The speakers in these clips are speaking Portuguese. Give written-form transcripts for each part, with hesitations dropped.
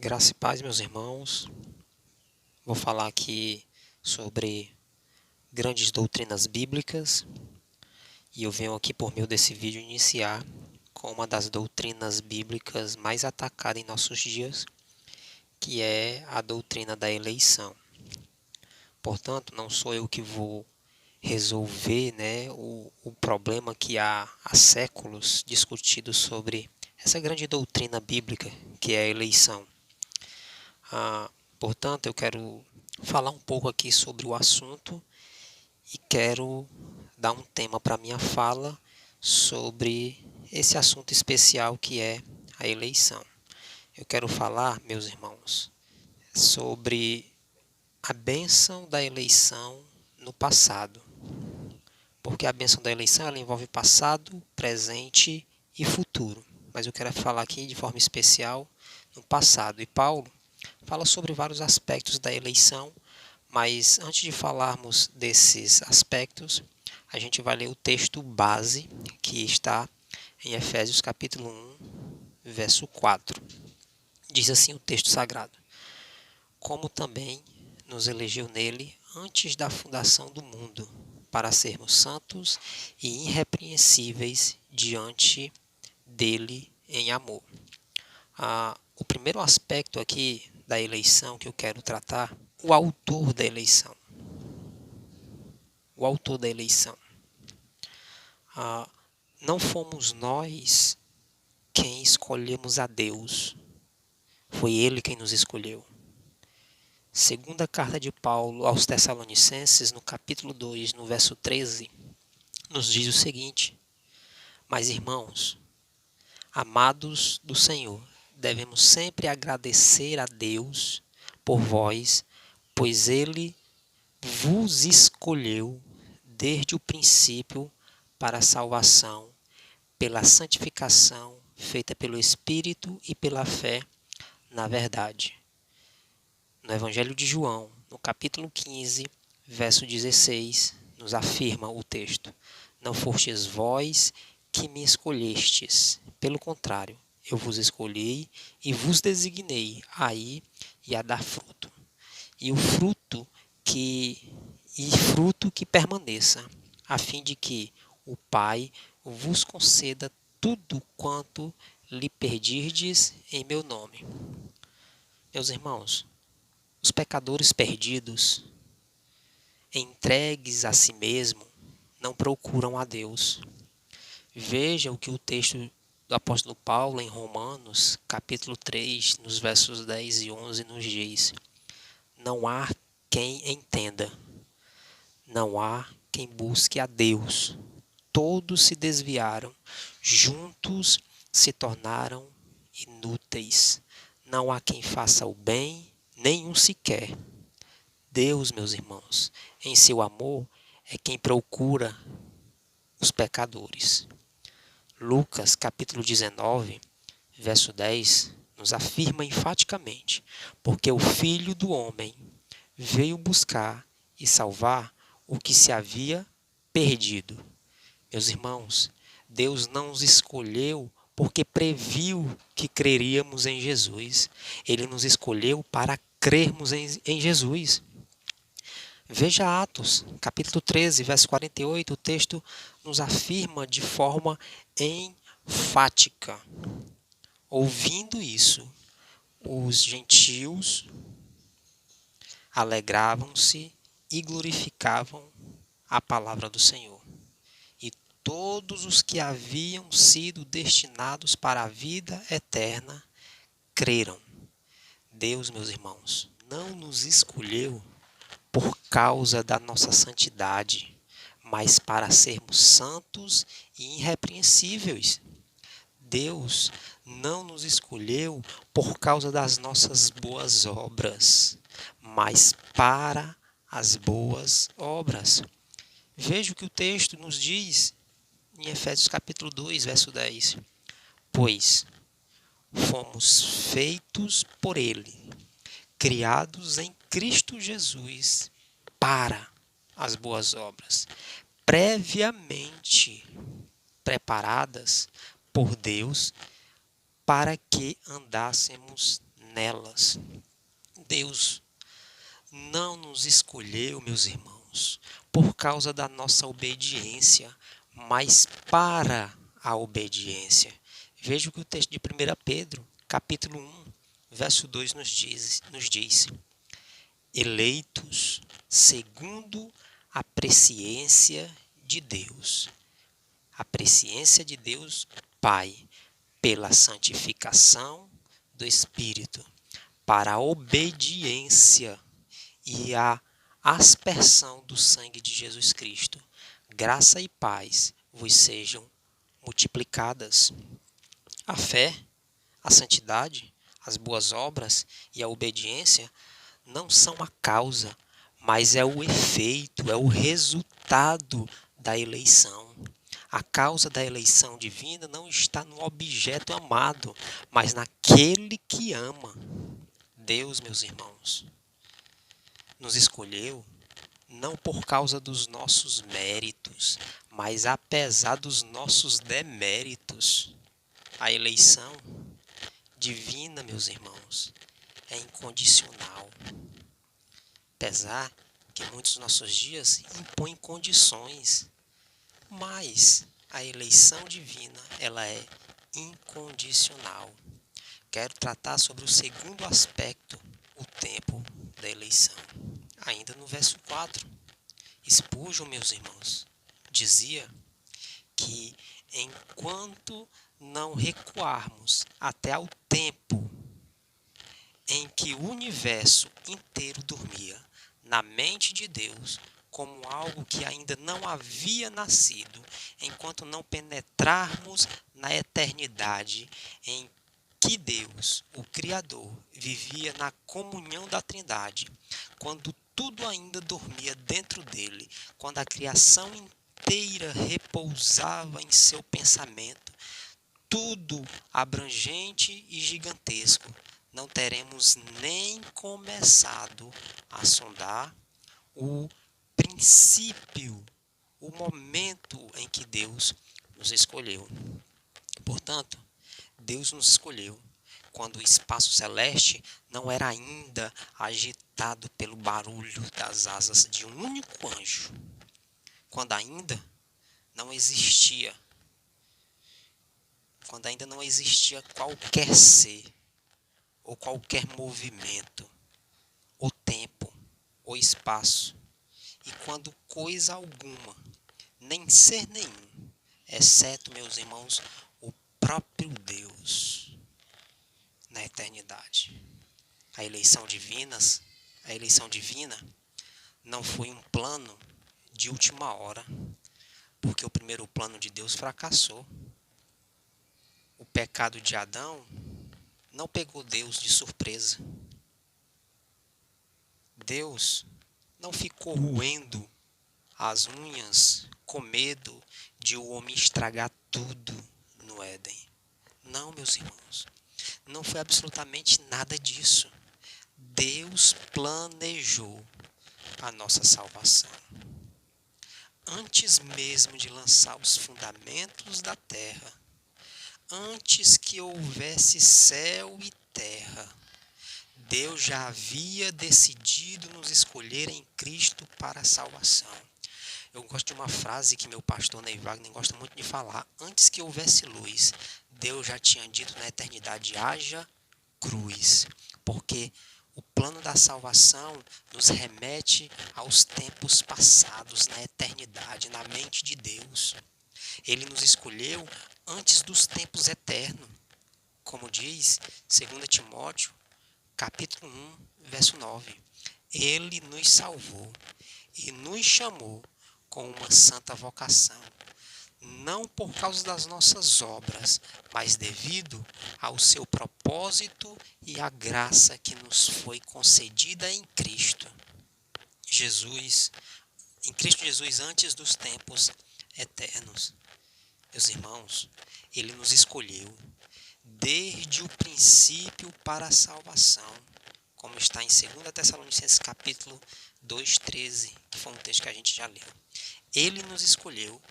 Graça e paz, meus irmãos. Vou falar aqui sobre grandes doutrinas bíblicas e eu venho aqui por meio desse vídeo iniciar com uma das doutrinas bíblicas mais atacadas em nossos dias, que é a doutrina da eleição. Portanto, não sou eu que vou resolver, o problema que há séculos discutido sobre essa grande doutrina bíblica que é a eleição. Portanto, eu quero falar um pouco aqui sobre o assunto e quero dar um tema para minha fala sobre esse assunto especial que é a eleição. Eu quero falar, meus irmãos, sobre a bênção da eleição no passado. Porque a bênção da eleição ela envolve passado, presente e futuro. Mas eu quero falar aqui de forma especial no passado. E Paulo fala sobre vários aspectos da eleição, mas antes de falarmos desses aspectos, a gente vai ler o texto base que está em Efésios capítulo 1, verso 4. Diz assim o texto sagrado: como também nos elegeu nele antes da fundação do mundo, para sermos santos e irrepreensíveis diante dele em amor. O primeiro aspecto aqui da eleição que eu quero tratar, o autor da eleição. O autor da eleição. Não fomos nós quem escolhemos a Deus, foi Ele quem nos escolheu. Segunda carta de Paulo aos Tessalonicenses, no capítulo 2, no verso 13, nos diz o seguinte: mas irmãos, amados do Senhor, devemos sempre agradecer a Deus por vós, pois Ele vos escolheu desde o princípio para a salvação, pela santificação feita pelo Espírito e pela fé na verdade. No Evangelho de João, no capítulo 15, verso 16, nos afirma o texto: não fostes vós que me escolhestes, pelo contrário, eu vos escolhi e vos designei a ir e a dar fruto. E fruto que permaneça, a fim de que o Pai vos conceda tudo quanto lhe pedirdes em meu nome. Meus irmãos, os pecadores perdidos, entregues a si mesmo, não procuram a Deus. Veja o que o texto do apóstolo Paulo em Romanos, capítulo 3, nos versos 10 e 11, nos diz: não há quem entenda, não há quem busque a Deus. Todos se desviaram, juntos se tornaram inúteis. Não há quem faça o bem, nenhum sequer. Deus, meus irmãos, em seu amor, é quem procura os pecadores. Lucas, capítulo 19, verso 10, nos afirma enfaticamente: porque o Filho do Homem veio buscar e salvar o que se havia perdido. Meus irmãos, Deus não nos escolheu porque previu que creríamos em Jesus. Ele nos escolheu para crermos em Jesus. Veja Atos, capítulo 13, verso 48, o texto nos afirma de forma enfática. Ouvindo isso, os gentios alegravam-se e glorificavam a palavra do Senhor. E todos os que haviam sido destinados para a vida eterna creram. Deus, meus irmãos, não nos escolheu por causa da nossa santidade, mas para sermos santos e irrepreensíveis. Deus não nos escolheu por causa das nossas boas obras, mas para as boas obras. Veja o que o texto nos diz em Efésios capítulo 2, verso 10. Pois fomos feitos por Ele, criados em Cristo Jesus para as boas obras, previamente preparadas por Deus para que andássemos nelas. Deus não nos escolheu, meus irmãos, por causa da nossa obediência, mas para a obediência. Veja o que o texto de 1 Pedro, capítulo 1, verso 2 nos diz. Eleitos segundo a presciência de Deus. A presciência de Deus, Pai, pela santificação do Espírito, para a obediência e a aspersão do sangue de Jesus Cristo. Graça e paz vos sejam multiplicadas. A fé, a santidade, as boas obras e a obediência não são a causa, mas é o efeito, é o resultado da eleição. A causa da eleição divina não está no objeto amado, mas naquele que ama. Deus, meus irmãos, nos escolheu não por causa dos nossos méritos, mas apesar dos nossos deméritos. A eleição divina, meus irmãos, é incondicional. Apesar que muitos dos nossos dias impõem condições, mas a eleição divina, ela é incondicional. Quero tratar sobre o segundo aspecto, o tempo da eleição. Ainda no verso 4, Spurgeon, meus irmãos, dizia que enquanto não recuarmos até ao tempo em que o universo inteiro dormia na mente de Deus, como algo que ainda não havia nascido, enquanto não penetrarmos na eternidade em que Deus, o Criador, vivia na comunhão da Trindade, quando tudo ainda dormia dentro dele, quando a criação inteira repousava em seu pensamento, tudo abrangente e gigantesco, não teremos nem começado a sondar o princípio, o momento em que Deus nos escolheu. Portanto, Deus nos escolheu quando o espaço celeste não era ainda agitado pelo barulho das asas de um único anjo, quando ainda não existia qualquer ser ou qualquer movimento, ou tempo, ou espaço, e quando coisa alguma, nem ser nenhum, exceto, meus irmãos, o próprio Deus, na eternidade. A eleição divina não foi um plano de última hora, porque o primeiro plano de Deus fracassou. O pecado de Adão não pegou Deus de surpresa. Deus não ficou roendo as unhas com medo de o homem estragar tudo no Éden. Não, meus irmãos, não foi absolutamente nada disso. Deus planejou a nossa salvação. Antes mesmo de lançar os fundamentos da terra, antes que houvesse céu e terra, Deus já havia decidido nos escolher em Cristo para a salvação. Eu gosto de uma frase que meu pastor Ney Wagner gosta muito de falar. Antes que houvesse luz, Deus já tinha dito na eternidade, haja cruz. Porque o plano da salvação nos remete aos tempos passados, na eternidade, na mente de Deus. Ele nos escolheu antes dos tempos eternos. Como diz 2 Timóteo, capítulo 1, verso 9. Ele nos salvou e nos chamou com uma santa vocação, não por causa das nossas obras, mas devido ao seu propósito e à graça que nos foi concedida em Cristo Jesus, antes dos tempos eternos. Meus irmãos, ele nos escolheu desde o princípio para a salvação, como está em 2 Tessalonicenses capítulo 2:13, que foi um texto que a gente já leu. Ele nos escolheu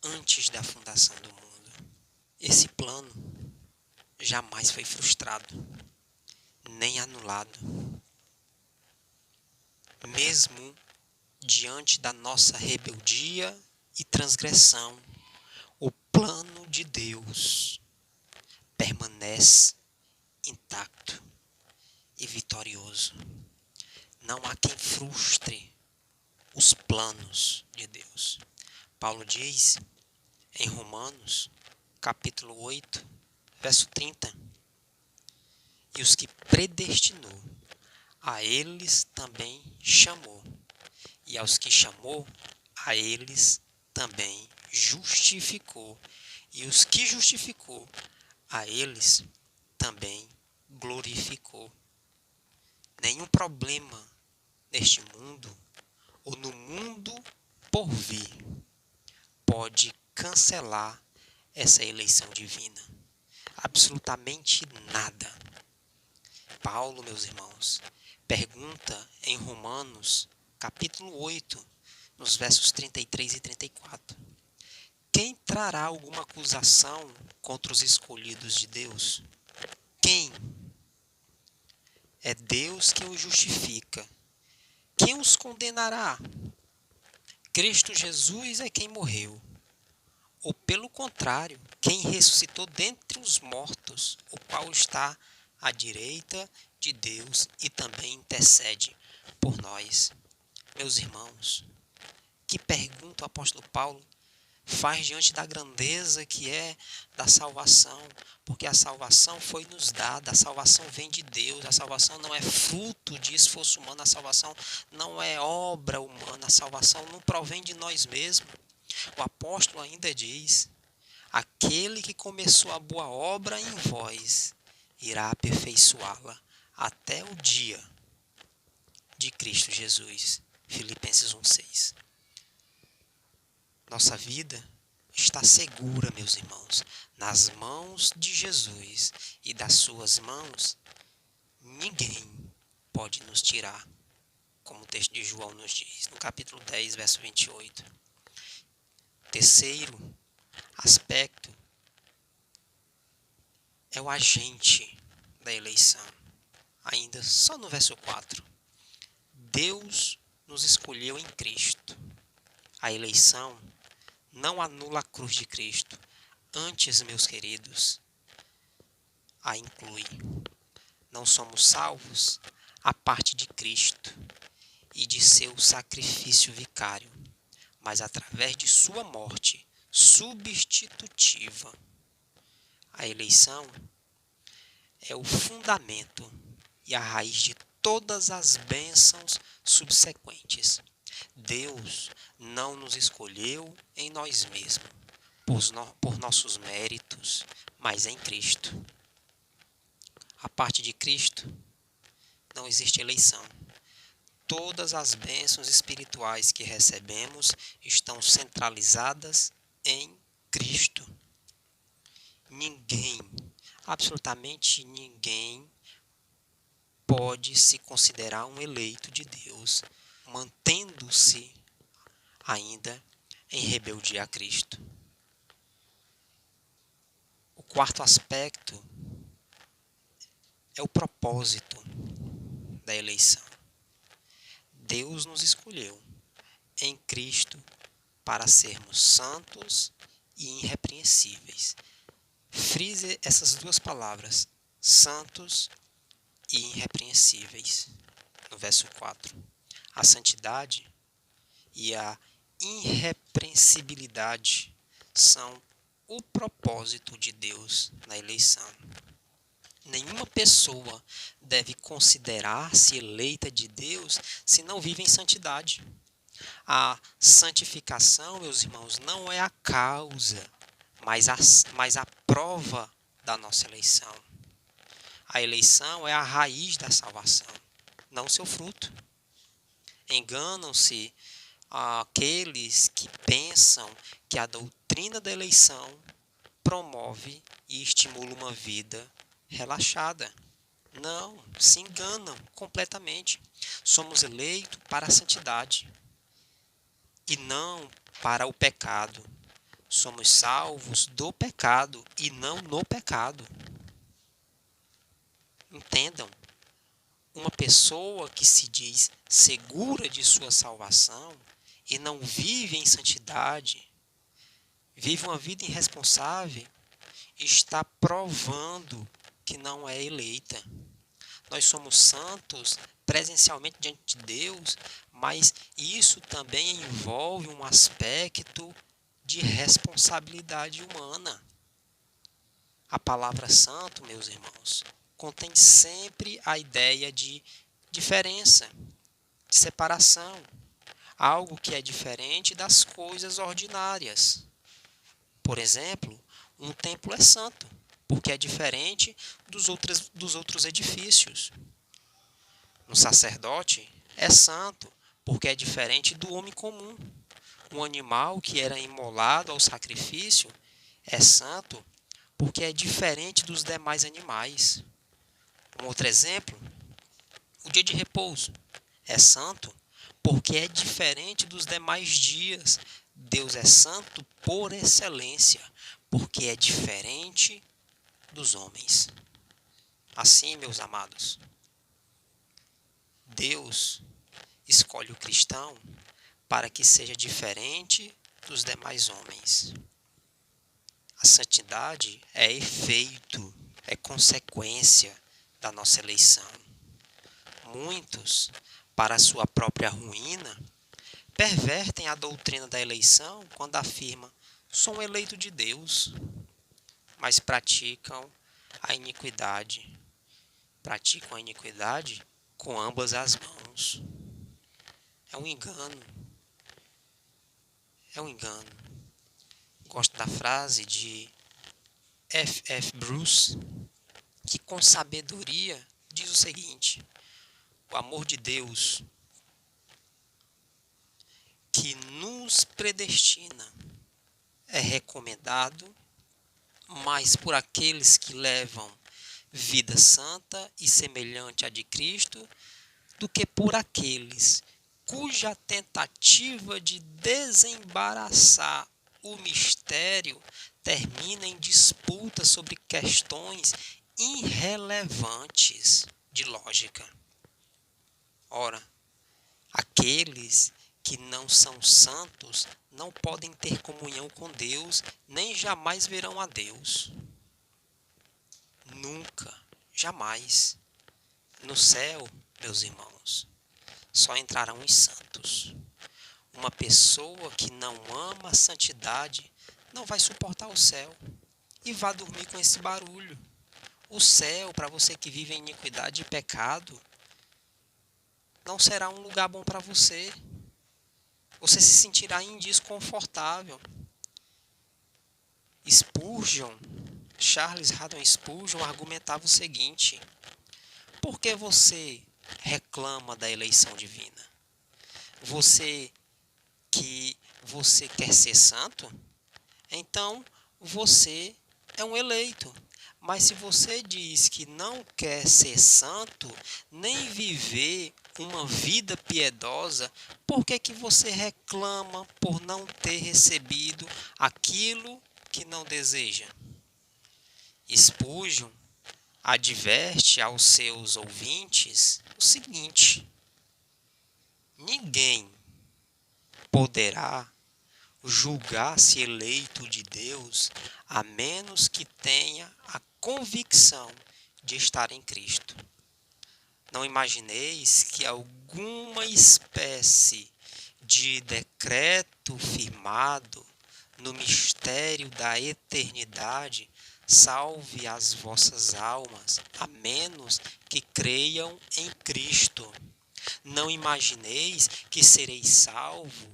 antes da fundação do mundo. Esse plano jamais foi frustrado, nem anulado. Mesmo diante da nossa rebeldia e transgressão, o plano de Deus permanece intacto e vitorioso. Não há quem frustre os planos de Deus. Paulo diz em Romanos, capítulo 8, verso 30, e os que predestinou, a eles também chamou, e aos que chamou, a eles também justificou, e os que justificou, a eles também glorificou. Nenhum problema neste mundo ou no mundo por vir pode cancelar essa eleição divina. Absolutamente nada. Paulo, meus irmãos, pergunta em Romanos, capítulo 8, nos versos 33 e 34. Quem trará alguma acusação contra os escolhidos de Deus? Quem? É Deus quem os justifica. Quem os condenará? Cristo Jesus é quem morreu. Ou pelo contrário, quem ressuscitou dentre os mortos, o qual está à direita de Deus e também intercede por nós. Meus irmãos, que pergunta o apóstolo Paulo faz diante da grandeza que é da salvação, porque a salvação foi nos dada, a salvação vem de Deus, a salvação não é fruto de esforço humano, a salvação não é obra humana, a salvação não provém de nós mesmos. O apóstolo ainda diz: aquele que começou a boa obra em vós irá aperfeiçoá-la até o dia de Cristo Jesus. Filipenses 1,6. Nossa vida está segura, meus irmãos, nas mãos de Jesus, e das suas mãos ninguém pode nos tirar, como o texto de João nos diz, no capítulo 10, verso 28. Terceiro aspecto é o agente da eleição. Ainda só no verso 4. Deus nos escolheu em Cristo. A eleição não anula a cruz de Cristo. Antes, meus queridos, a inclui. Não somos salvos à parte de Cristo e de seu sacrifício vicário, mas através de sua morte substitutiva. A eleição é o fundamento e a raiz de todas as bênçãos subsequentes. Deus não nos escolheu em nós mesmos, por nossos méritos, mas em Cristo. A parte de Cristo não existe eleição. Todas as bênçãos espirituais que recebemos estão centralizadas em Cristo. Ninguém, absolutamente ninguém, pode se considerar um eleito de Deus, mantendo-se ainda em rebeldia a Cristo. O quarto aspecto é o propósito da eleição. Deus nos escolheu em Cristo para sermos santos e irrepreensíveis. Frise essas duas palavras, santos e irrepreensíveis, no verso 4. A santidade e a irrepreensibilidade são o propósito de Deus na eleição. Nenhuma pessoa deve considerar-se eleita de Deus se não vive em santidade. A santificação, meus irmãos, não é a causa, mas a prova da nossa eleição. A eleição é a raiz da salvação, não o seu fruto. Enganam-se aqueles que pensam que a doutrina da eleição promove e estimula uma vida relaxada. Não, se enganam completamente. Somos eleitos para a santidade e não para o pecado. Somos salvos do pecado e não no pecado. Entendam, uma pessoa que se diz segura de sua salvação e não vive em santidade, vive uma vida irresponsável, está provando que não é eleita. Nós somos santos presencialmente diante de Deus, mas isso também envolve um aspecto de responsabilidade humana. A palavra santo, meus irmãos, contém sempre a ideia de diferença, de separação, algo que é diferente das coisas ordinárias. Por exemplo, um templo é santo, porque é diferente dos outros edifícios. Um sacerdote é santo, porque é diferente do homem comum. Um animal que era imolado ao sacrifício é santo, porque é diferente dos demais animais. Um outro exemplo, o dia de repouso é santo, porque é diferente dos demais dias. Deus é santo por excelência, porque é diferente dos homens. Assim, meus amados, Deus escolhe o cristão para que seja diferente dos demais homens. A santidade é efeito, é consequência da nossa eleição. Muitos, para a sua própria ruína, pervertem a doutrina da eleição quando afirmam: sou um eleito de Deus, mas praticam a iniquidade. Praticam a iniquidade com ambas as mãos. É um engano. É um engano. Gosto da frase de F. Bruce, que com sabedoria diz o seguinte: o amor de Deus que nos predestina é recomendado mais por aqueles que levam vida santa e semelhante à de Cristo do que por aqueles cuja tentativa de desembaraçar o mistério termina em disputa sobre questões irrelevantes de lógica. Ora, aqueles que não são santos não podem ter comunhão com Deus, nem jamais verão a Deus. Nunca, jamais. No céu, meus irmãos, só entrarão os santos. Uma pessoa que não ama a santidade não vai suportar o céu e vai dormir com esse barulho. O céu, para você que vive em iniquidade e pecado, não será um lugar bom para você. Você se sentirá indesconfortável. Charles Haddon Spurgeon argumentava o seguinte: por que você reclama da eleição divina? Você quer ser santo? Então você é um eleito. Mas se você diz que não quer ser santo, nem viver uma vida piedosa, por que você reclama por não ter recebido aquilo que não deseja? Spurgeon adverte aos seus ouvintes o seguinte: ninguém poderá julgar-se eleito de Deus a menos que tenha a convicção de estar em Cristo. Não imagineis que alguma espécie de decreto firmado no mistério da eternidade salve as vossas almas, a menos que creiam em Cristo. Não imagineis que sereis salvos,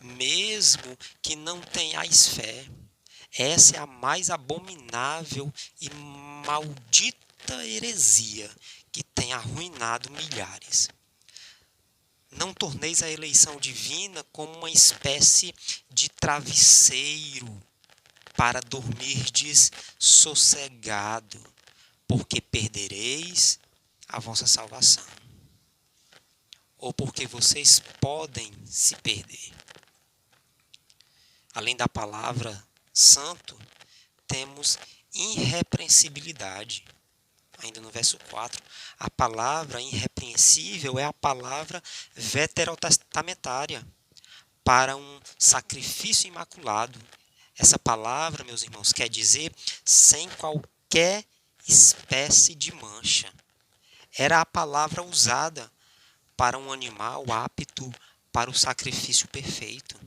mesmo que não tenhais fé. Essa é a mais abominável e maldita heresia que tem arruinado milhares. Não torneis a eleição divina como uma espécie de travesseiro para dormirdes sossegado, porque perdereis a vossa salvação, ou porque vocês podem se perder. Além da palavra santo, temos irrepreensibilidade. ainda no verso 4, a palavra irrepreensível é a palavra veterotestamentária para um sacrifício imaculado. Essa palavra, meus irmãos, quer dizer sem qualquer espécie de mancha. Era a palavra usada para um animal apto para o sacrifício perfeito.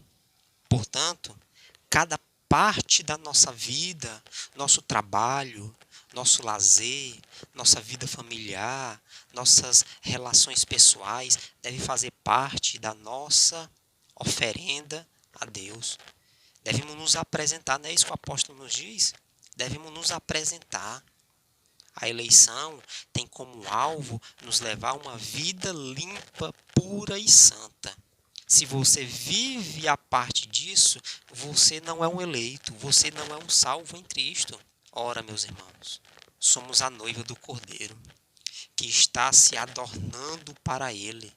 Portanto, cada parte da nossa vida, nosso trabalho, nosso lazer, nossa vida familiar, nossas relações pessoais, deve fazer parte da nossa oferenda a Deus. Devemos nos apresentar, não é isso que o apóstolo nos diz? Devemos nos apresentar. A eleição tem como alvo nos levar a uma vida limpa, pura e santa. Se você vive a parte disso, você não é um eleito, você não é um salvo em Cristo. Ora, meus irmãos, somos a noiva do Cordeiro, que está se adornando para Ele.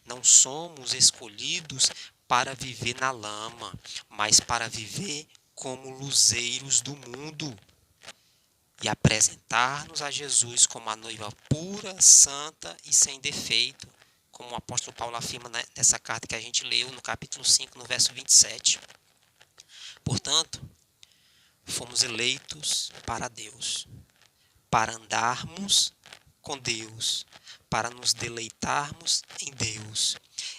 Não somos escolhidos para viver na lama, mas para viver como luzeiros do mundo e apresentar-nos a Jesus como a noiva pura, santa e sem defeito, como o apóstolo Paulo afirma nessa carta que a gente leu no capítulo 5, no verso 27. Portanto, fomos eleitos para Deus, para andarmos com Deus, para nos deleitarmos em Deus.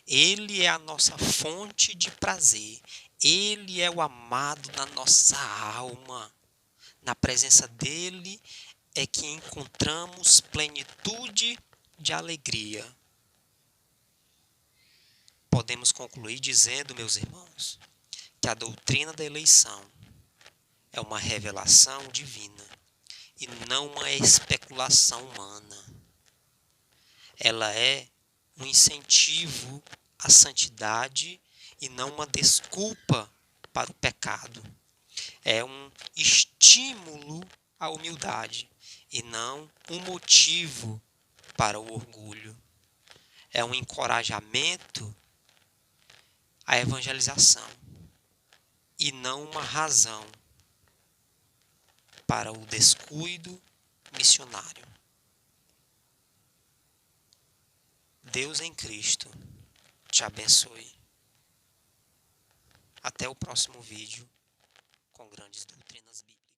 Ele é a nossa fonte de prazer, Ele é o amado da nossa alma. Na presença dele é que encontramos plenitude de alegria. Podemos concluir dizendo, meus irmãos, que a doutrina da eleição é uma revelação divina e não uma especulação humana. Ela é um incentivo à santidade e não uma desculpa para o pecado. É um estímulo à humildade e não um motivo para o orgulho. É um encorajamento à evangelização e não uma razão para o descuido missionário. Deus em Cristo te abençoe. Até o próximo vídeo com grandes doutrinas bíblicas.